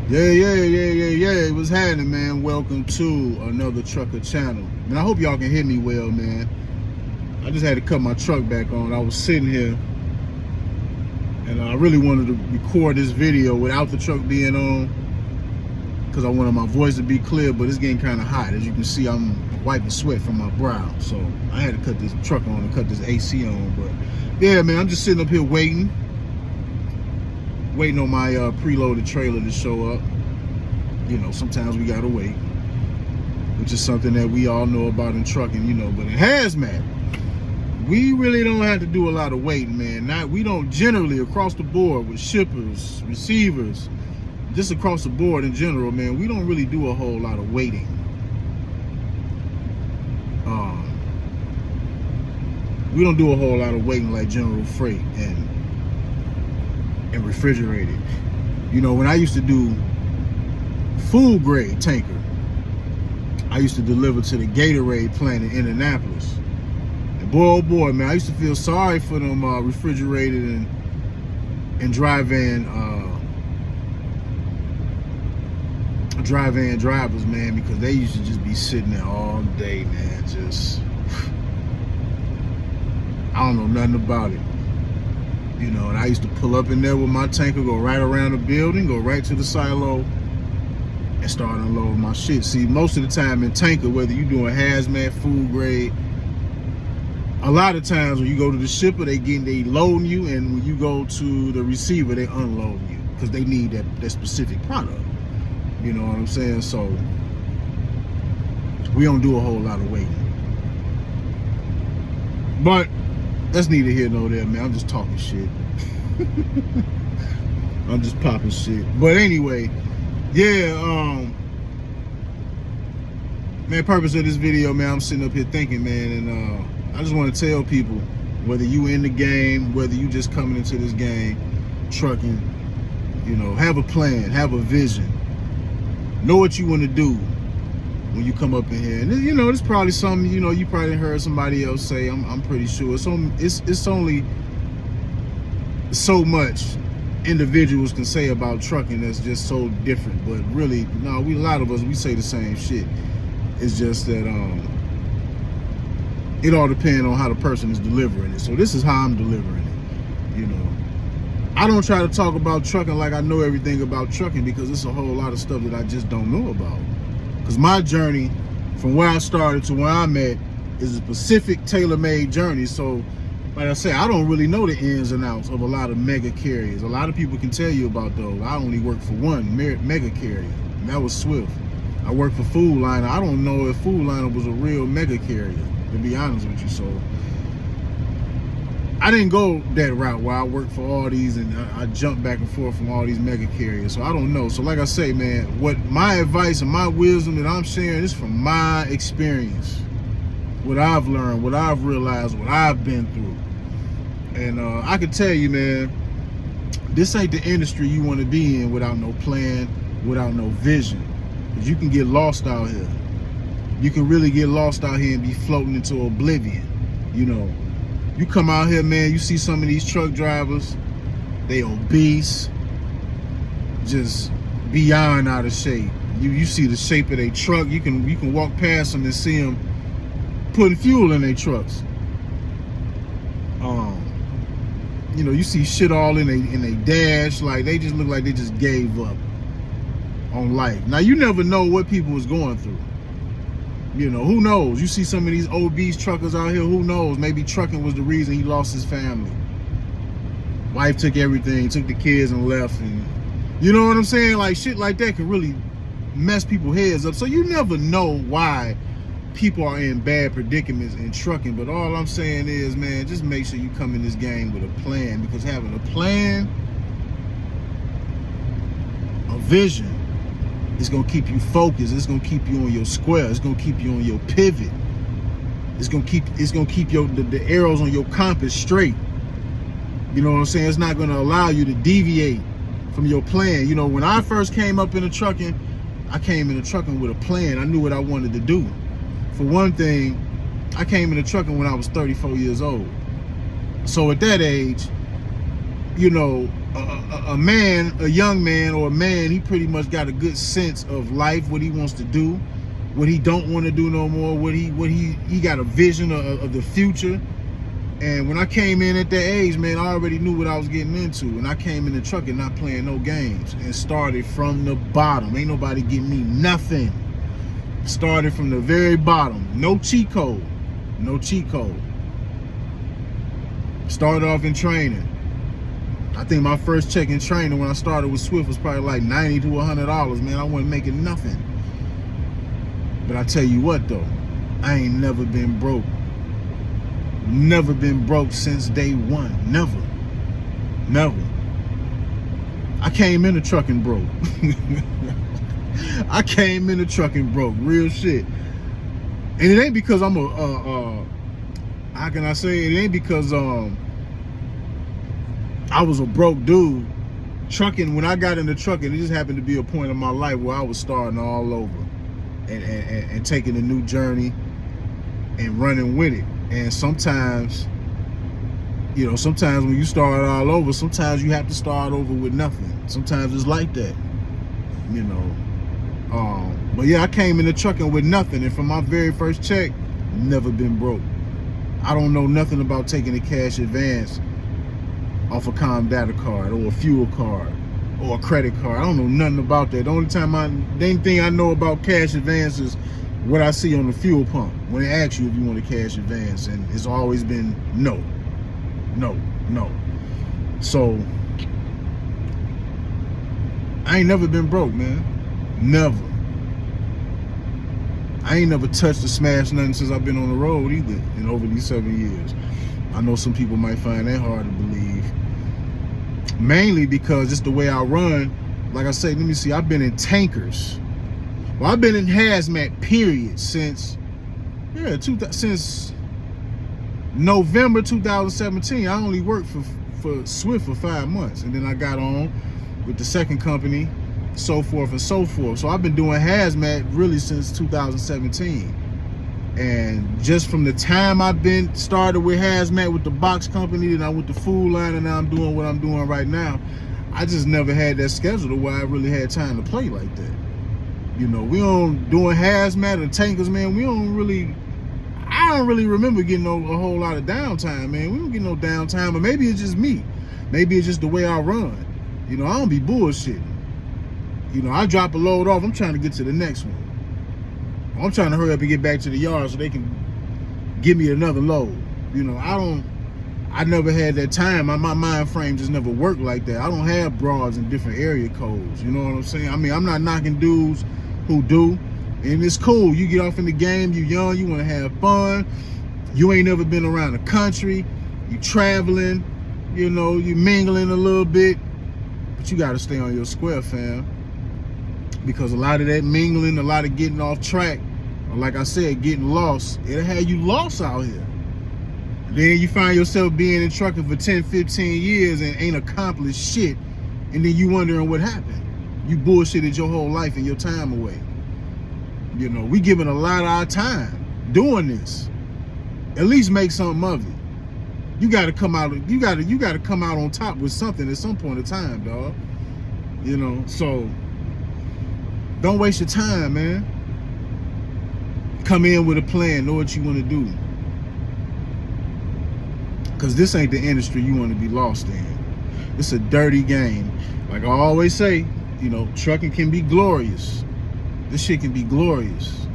Yeah. What's happening, man? Welcome to another trucker channel. Man, I hope y'all can hear me well, man. I just had to cut my truck back on. I was sitting here and I really wanted to record this video without the truck being on because I wanted my voice to be clear, but it's getting kind of hot. As you can see, I'm wiping sweat from my brow. So I had to cut this truck on and cut this AC on. But yeah, man, I'm just sitting up here waiting on my preloaded trailer to show up. You know, sometimes we gotta wait, which is something that we all know about in trucking, you know. But in hazmat, we really don't have to do a lot of waiting, man. We don't generally, across the board with shippers, receivers, just across the board in general, man, we don't really do a whole lot of waiting. We don't do a whole lot of waiting like general freight and refrigerated. You know, when I used to do food grade tanker, I used to deliver to the Gatorade plant in Indianapolis. And boy, oh boy, man, I used to feel sorry for them refrigerated and dry van drivers, man, because they used to just be sitting there all day, man. Just, I don't know nothing about it. You know, and I used to pull up in there with my tanker, go right around the building, go right to the silo, and start unloading my shit. See, most of the time in tanker, whether you're doing hazmat, food grade, a lot of times when you go to the shipper, they loading you, and when you go to the receiver, they unloading you because they need that specific product. You know what I'm saying? So we don't do a whole lot of waiting. But that's neither here nor there, man. I'm just talking shit. I'm just popping shit. But anyway, yeah, man, purpose of this video, man, I'm sitting up here thinking, man, and I just want to tell people, whether you in the game, whether you just coming into this game, trucking, you know, have a plan, have a vision, know what you want to do when you come up in here. And you know, it's probably something, you know, you probably heard somebody else say. I'm pretty sure it's only so much individuals can say about trucking that's just so different. But really, no, a lot of us, we say the same shit. It's just that it all depends on how the person is delivering it. So this is how I'm delivering it. You know, I don't try to talk about trucking like I know everything about trucking, because it's a whole lot of stuff that I just don't know about. Because my journey from where I started to where I'm at is a specific tailor-made journey. So like I say, I don't really know the ins and outs of a lot of mega carriers. A lot of people can tell you about those. I only worked for one mega carrier, and that was Swift. I worked for Food Liner. I don't know if Food Liner was a real mega carrier, to be honest with you. So I didn't go that route where I worked for all these and I jumped back and forth from all these mega carriers. So I don't know. So like I say, man, what my advice and my wisdom that I'm sharing is from my experience, what I've learned, what I've realized, what I've been through. And I can tell you, man, this ain't the industry you want to be in without no plan, without no vision. Because you can get lost out here. You can really get lost out here and be floating into oblivion. You know, you come out here, man, you see some of these truck drivers, they obese, just beyond out of shape. You see the shape of their truck. You can walk past them and see them putting fuel in their trucks. You know, you see shit all in a dash, like they just look like they just gave up on life. Now you never know what people was going through. You know, who knows? You see some of these obese truckers out here, who knows? Maybe trucking was the reason he lost his family. Wife took everything, took the kids and left, and you know what I'm saying? Like shit like that can really mess people's heads up. So you never know why people are in bad predicaments in trucking. But all I'm saying is, man, just make sure you come in this game with a plan, because having a plan, a vision, it's gonna keep you focused. It's gonna keep you on your square. It's gonna keep you on your pivot. It's gonna keep the arrows on your compass straight. You know what I'm saying? It's not gonna allow you to deviate from your plan. You know, when I first came up into trucking, I came into trucking with a plan. I knew what I wanted to do. For one thing, I came into trucking when I was 34 years old. So at that age, you know, a young man or a man, he pretty much got a good sense of life, what he wants to do, what he don't want to do no more, what he got a vision of the future. And when I came in at that age, man, I already knew what I was getting into. And I came in the trucking, not playing no games, and started from the bottom. Ain't nobody getting me nothing. Started from the very bottom. No cheat code. No cheat code. Started off in training. I think my first check in training when I started with Swift was probably like $90 to $100, man. I wasn't making nothing. But I tell you what though, I ain't never been broke. Never been broke since day one. Never. Never. I came in the trucking broke. I came in the trucking broke. Real shit. And it ain't because I'm how can I say it? It ain't because I was a broke dude. Trucking, when I got into trucking, it just happened to be a point in my life where I was starting all over and taking a new journey and running with it. And sometimes, you know, sometimes when you start all over, sometimes you have to start over with nothing. Sometimes it's like that, you know. But yeah, I came into trucking with nothing, and from my very first check, never been broke. I don't know nothing about taking a cash advance off a Comdata card or a fuel card or a credit card. I don't know nothing about that. The only thing I know about cash advance is what I see on the fuel pump when they ask you if you want a cash advance, and it's always been no, no, no. So I ain't never been broke, man. Never. I ain't never touched or smashed nothing since I've been on the road either in over these 7 years. I know some people might find that hard to believe. Mainly because it's the way I run. Like I say, let me see, I've been in tankers. Well, I've been in hazmat, period, since November 2017. I only worked for Swift for 5 months, and then I got on with the second company, so forth and so forth. So I've been doing hazmat really since 2017. And just from the time I've been started with hazmat with the box company, then I went to Food Line, and now I'm doing what I'm doing right now, I just never had that schedule to where I really had time to play like that. You know, we don't doing hazmat and tankers, man. I don't really remember getting a whole lot of downtime, man. We don't get no downtime, but maybe it's just me. Maybe it's just the way I run. You know, I don't be bullshitting. You know, I drop a load off, I'm trying to get to the next one. I'm trying to hurry up and get back to the yard so they can give me another load. You know, I never had that time. My mind frame just never worked like that. I don't have broads in different area codes. You know what I'm saying? I mean, I'm not knocking dudes who do. And it's cool. You get off in the game, you young, you want to have fun. You ain't never been around the country. You traveling, you know, you mingling a little bit. But you got to stay on your square, fam. Because a lot of that mingling, a lot of getting off track, or like I said, getting lost, it'll have you lost out here. Then you find yourself being in trucking for 10, 15 years and ain't accomplished shit. And then you wondering what happened. You bullshitted your whole life and your time away. You know, we giving a lot of our time doing this. At least make something of it. You gotta come out, you gotta come out on top with something at some point in time, dog. You know, so don't waste your time, man. Come in with a plan, know what you want to do. Because this ain't the industry you want to be lost in. It's a dirty game. Like I always say, you know, trucking can be glorious. This shit can be glorious.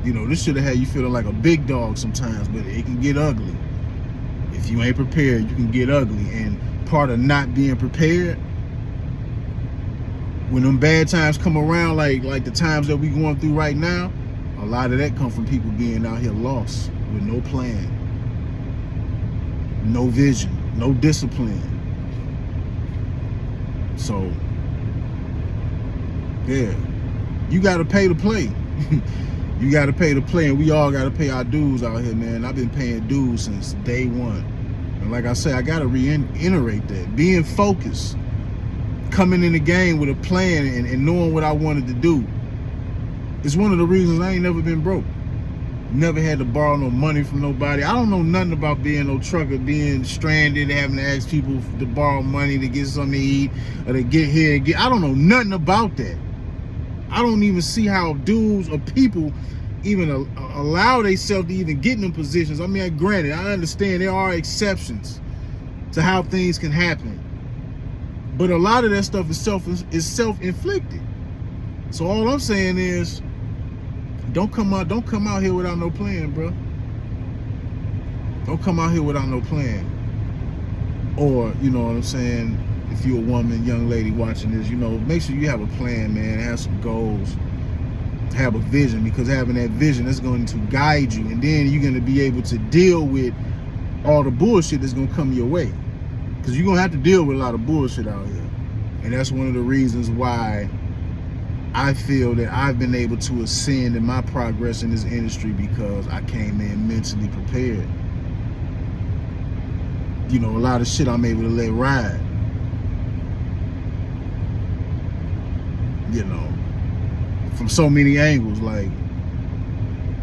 You know, this should have had you feeling like a big dog sometimes, but it can get ugly. If you ain't prepared, you can get ugly. And part of not being prepared, when them bad times come around, like the times that we going through right now, a lot of that come from people being out here lost with no plan, no vision, no discipline. So, yeah, you got to pay to play. You got to pay to play, and we all got to pay our dues out here, man. I've been paying dues since day one. And like I say, I got to reiterate that. Being focused, coming in the game with a plan and knowing what I wanted to do is one of the reasons I ain't never been broke. Never had to borrow no money from nobody. I don't know nothing about being no trucker, being stranded, having to ask people to borrow money to get something to eat or to get here. I don't know nothing about that. I don't even see how dudes or people even allow themselves to even get in them positions. I mean, granted, I understand there are exceptions to how things can happen, but a lot of that stuff is self-inflicted. So all I'm saying is, don't come out here without no plan, bro. Don't come out here without no plan. Or, you know what I'm saying, if you're a woman, young lady watching this, you know, make sure you have a plan, man. Have some goals. Have a vision, because having that vision is going to guide you, and then you're going to be able to deal with all the bullshit that's going to come your way, because you're going to have to deal with a lot of bullshit out here. And that's one of the reasons why I feel that I've been able to ascend in my progress in this industry, because I came in mentally prepared. You know, a lot of shit I'm able to let ride. You know, from so many angles. Like,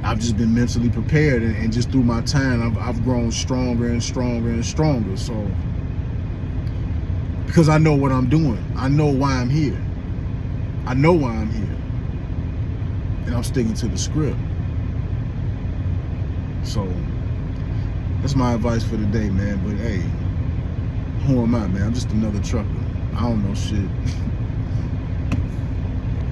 I've just been mentally prepared, and just through my time, I've grown stronger and stronger and stronger. So, because I know what I'm doing, I know why I'm here. I know why I'm here, and I'm sticking to the script. So that's my advice for the day, man. But hey, who am I, man? I'm just another trucker. I don't know shit.